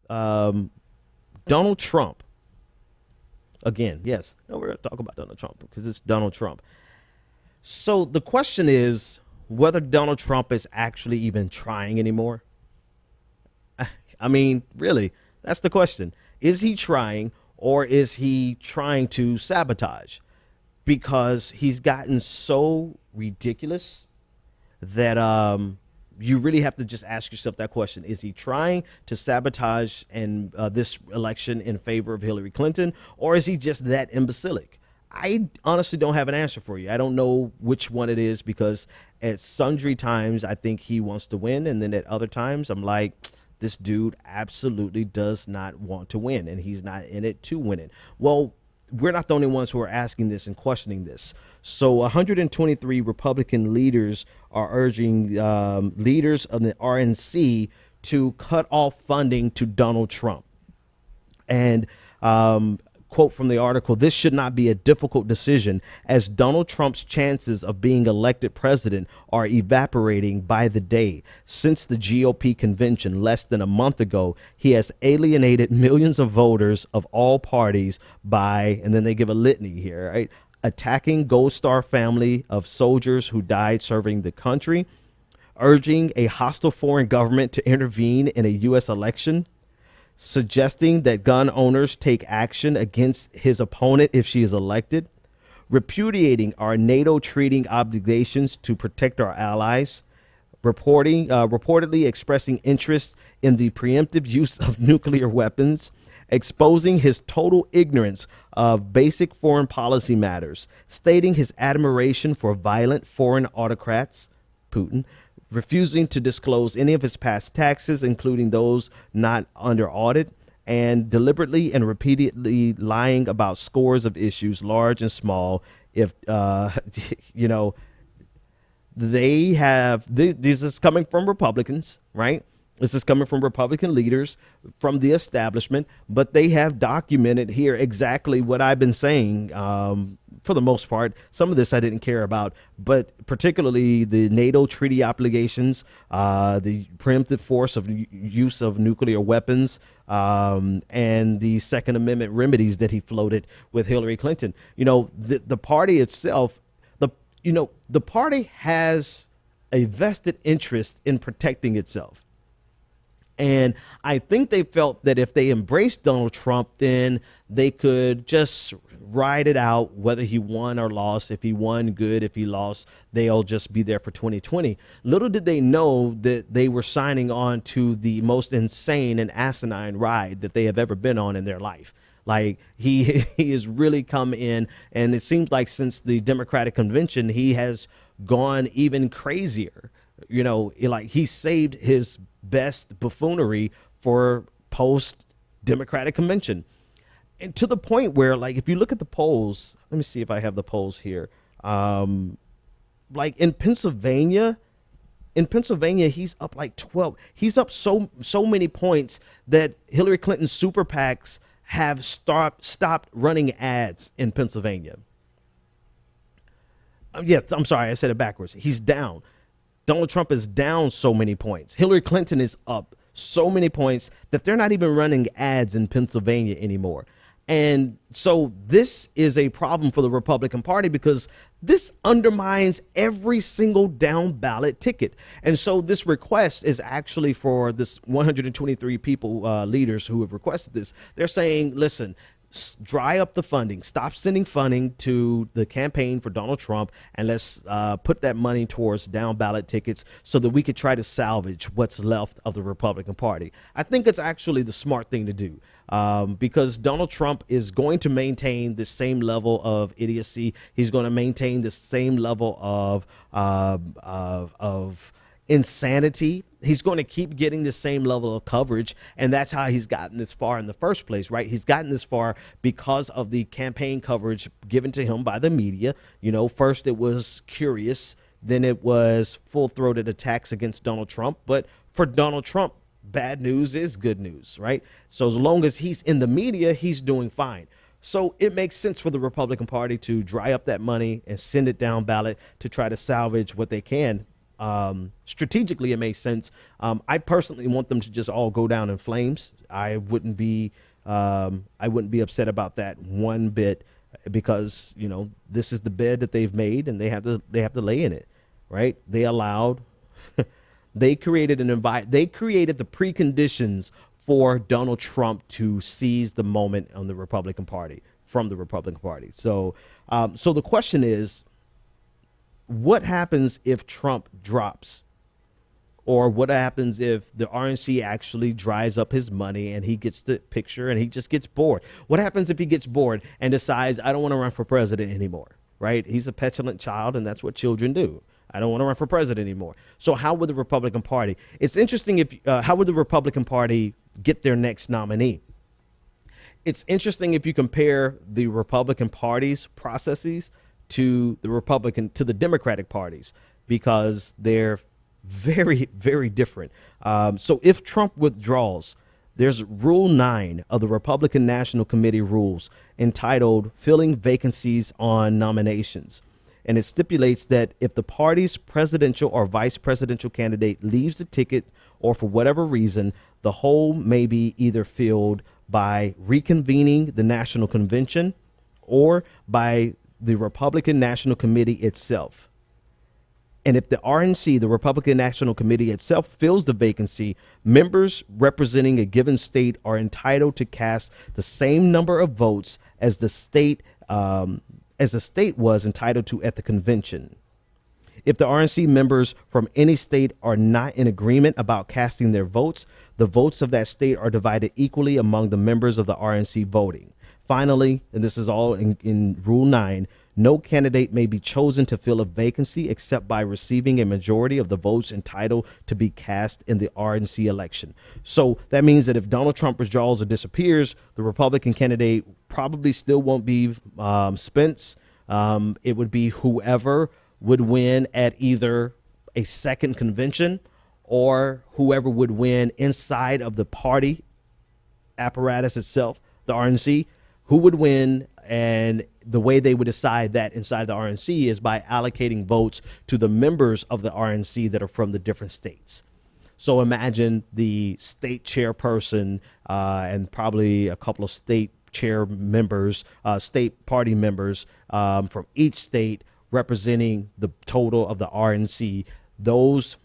Donald Trump, again, yes, no, we're going to talk about Donald Trump because it's Donald Trump. So the question is whether Donald Trump is actually even trying anymore. I mean, really, that's the question. Is he trying, or is he trying to sabotage? Because he's gotten so ridiculous that you really have to just ask yourself that question. Is he trying to sabotage and this election in favor of Hillary Clinton, or is he just that imbecilic? I honestly don't have an answer for you. I don't know which one it is, because at sundry times I think he wants to win, and then at other times I'm like, this dude absolutely does not want to win, and he's not in it to win it. Well, we're not the only ones who are asking this and questioning this. So 123 Republican leaders are urging leaders of the RNC to cut off funding to Donald Trump. And quote from the article, this should not be a difficult decision, as Donald Trump's chances of being elected president are evaporating by the day. Since the GOP convention less than a month ago, he has alienated millions of voters of all parties by, and then they give a litany here, right? Attacking Gold Star family of soldiers who died serving the country, urging a hostile foreign government to intervene in a U.S. election, suggesting that gun owners take action against his opponent if she is elected, repudiating our NATO treaty obligations to protect our allies, reportedly expressing interest in the preemptive use of nuclear weapons, exposing his total ignorance of basic foreign policy matters, stating his admiration for violent foreign autocrats, Putin, refusing to disclose any of his past taxes, including those not under audit, and deliberately and repeatedly lying about scores of issues, large and small. If, you know, they have, this is coming from Republicans, right? This is coming from Republican leaders from the establishment, but they have documented here exactly what I've been saying. For the most part, some of this I didn't care about, but particularly the NATO treaty obligations, the preemptive force of use of nuclear weapons, and the Second Amendment remedies that he floated with Hillary Clinton. You know, the party itself, the party has a vested interest in protecting itself. And I think they felt that if they embraced Donald Trump, then they could just ride it out, whether he won or lost. If he won, good. If he lost, they'll just be there for 2020. Little did they know that they were signing on to the most insane and asinine ride that they have ever been on in their life. Like he has really come in, and it seems like since the Democratic convention, he has gone even crazier. You know, like he saved his best buffoonery for post Democratic convention. And to the point where, like, if you look at the polls, let me see if I have the polls here. Like in Pennsylvania, he's up like 12. He's up so many points that Hillary Clinton's super PACs have stopped running ads in Pennsylvania. Yes, I'm sorry, I said it backwards. He's down. Donald Trump is down so many points. Hillary Clinton is up so many points that they're not even running ads in Pennsylvania anymore. And so this is a problem for the Republican Party, because this undermines every single down ballot ticket. And so this request is actually for this 123 people, leaders who have requested this. They're saying, listen, dry up the funding, stop sending funding to the campaign for Donald Trump, and let's put that money towards down ballot tickets so that we could try to salvage what's left of the Republican Party. I think it's actually the smart thing to do, because Donald Trump is going to maintain the same level of idiocy. He's going to maintain the same level of insanity. He's going to keep getting the same level of coverage, and that's how he's gotten this far in the first place, right? He's gotten this far because of the campaign coverage given to him by the media. You know, first it was curious, then it was full-throated attacks against Donald Trump. But for Donald Trump, bad news is good news, right? So as long as he's in the media, he's doing fine. So it makes sense for the Republican Party to dry up that money and send it down ballot to try to salvage what they can. Strategically, it makes sense. I personally want them to just all go down in flames. I wouldn't be upset about that one bit, because this is the bed that they've made, and they have to lay in it, right? They created they created the preconditions for Donald Trump to seize the moment on the Republican Party from the Republican Party. So the question is, what happens if Trump drops? Or what happens if the RNC actually dries up his money and he gets the picture and he just gets bored? What happens if he gets bored and decides, I don't want to run for president anymore, right? He's a petulant child, and that's what children do. I don't want to run for president anymore. So how would the Republican Party? It's interesting how would the Republican Party get their next nominee? It's interesting if you compare the Republican Party's processes to the Democratic parties, because they're very, very different. So if Trump withdraws, there's Rule 9 of the Republican National Committee rules entitled Filling Vacancies on Nominations. And it stipulates that if the party's presidential or vice presidential candidate leaves the ticket, or for whatever reason, the hole may be either filled by reconvening the National Convention or by the Republican National Committee itself. And if the RNC, the Republican National Committee itself, fills the vacancy, members representing a given state are entitled to cast the same number of votes as the state was entitled to at the convention. If the RNC members from any state are not in agreement about casting their votes, the votes of that state are divided equally among the members of the RNC voting. Finally, and this is all in Rule 9, no candidate may be chosen to fill a vacancy except by receiving a majority of the votes entitled to be cast in the RNC election. So that means that if Donald Trump withdraws or disappears, the Republican candidate probably still won't be Spence. It would be whoever would win at either a second convention, or whoever would win inside of the party apparatus itself, the RNC, who would win. And the way they would decide that inside the RNC is by allocating votes to the members of the RNC that are from the different states. So imagine the state chairperson and probably a couple of state chair members, state party members from each state representing the total of the RNC. Those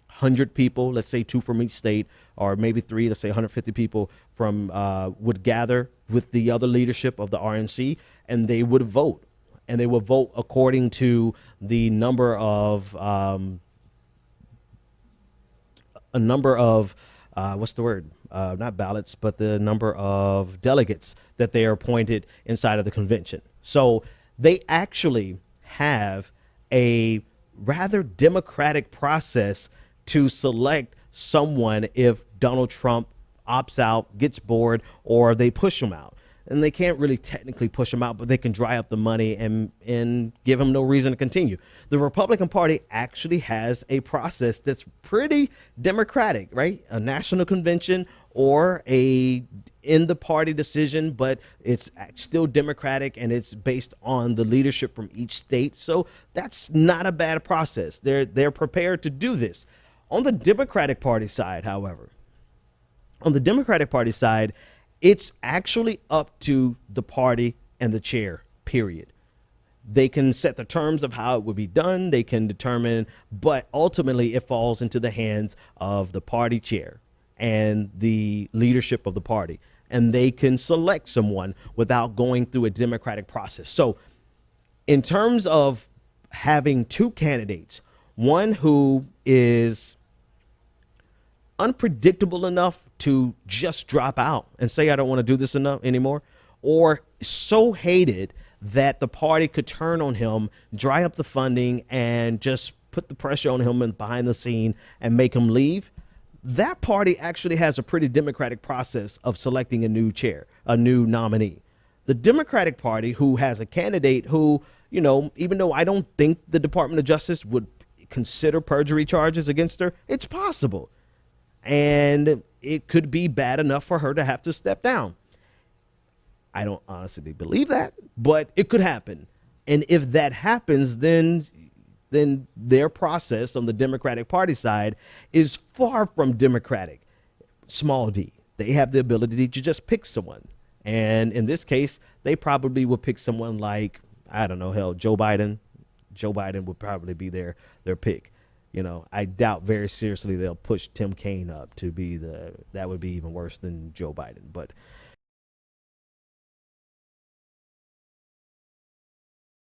100 people, let's say 2 from each state, or maybe 3, let's say 150 people from would gather with the other leadership of the RNC, and they would vote. And they would vote according to the number of not ballots, but the number of delegates that they are appointed inside of the convention. So they actually have a rather democratic process to select someone if Donald Trump opts out, gets bored, or they push him out. And they can't really technically push him out, but they can dry up the money and give him no reason to continue. The Republican Party actually has a process that's pretty democratic, right? A national convention or a in the party decision, but it's still democratic, and it's based on the leadership from each state. So that's not a bad process. They're prepared to do this. On the Democratic Party side, however, it's actually up to the party and the chair, period. They can set the terms of how it would be done. They can determine, but ultimately it falls into the hands of the party chair and the leadership of the party. And they can select someone without going through a democratic process. So in terms of having 2 candidates, one who is unpredictable enough to just drop out and say, I don't want to do this anymore, or so hated that the party could turn on him, dry up the funding, and just put the pressure on him and behind the scene and make him leave. That party actually has a pretty democratic process of selecting a new chair, a new nominee. The Democratic Party, who has a candidate who, even though I don't think the Department of Justice would consider perjury charges against her, it's possible. And it could be bad enough for her to have to step down. I don't honestly believe that, but it could happen. And if that happens, then then their process on the Democratic Party side is far from democratic. Small d. They have the ability to just pick someone. And in this case, they probably would pick someone like, I don't know, hell, Joe Biden. Joe Biden would probably be their pick. You know, I doubt very seriously they'll push Tim Kaine up to be that would be even worse than Joe Biden. But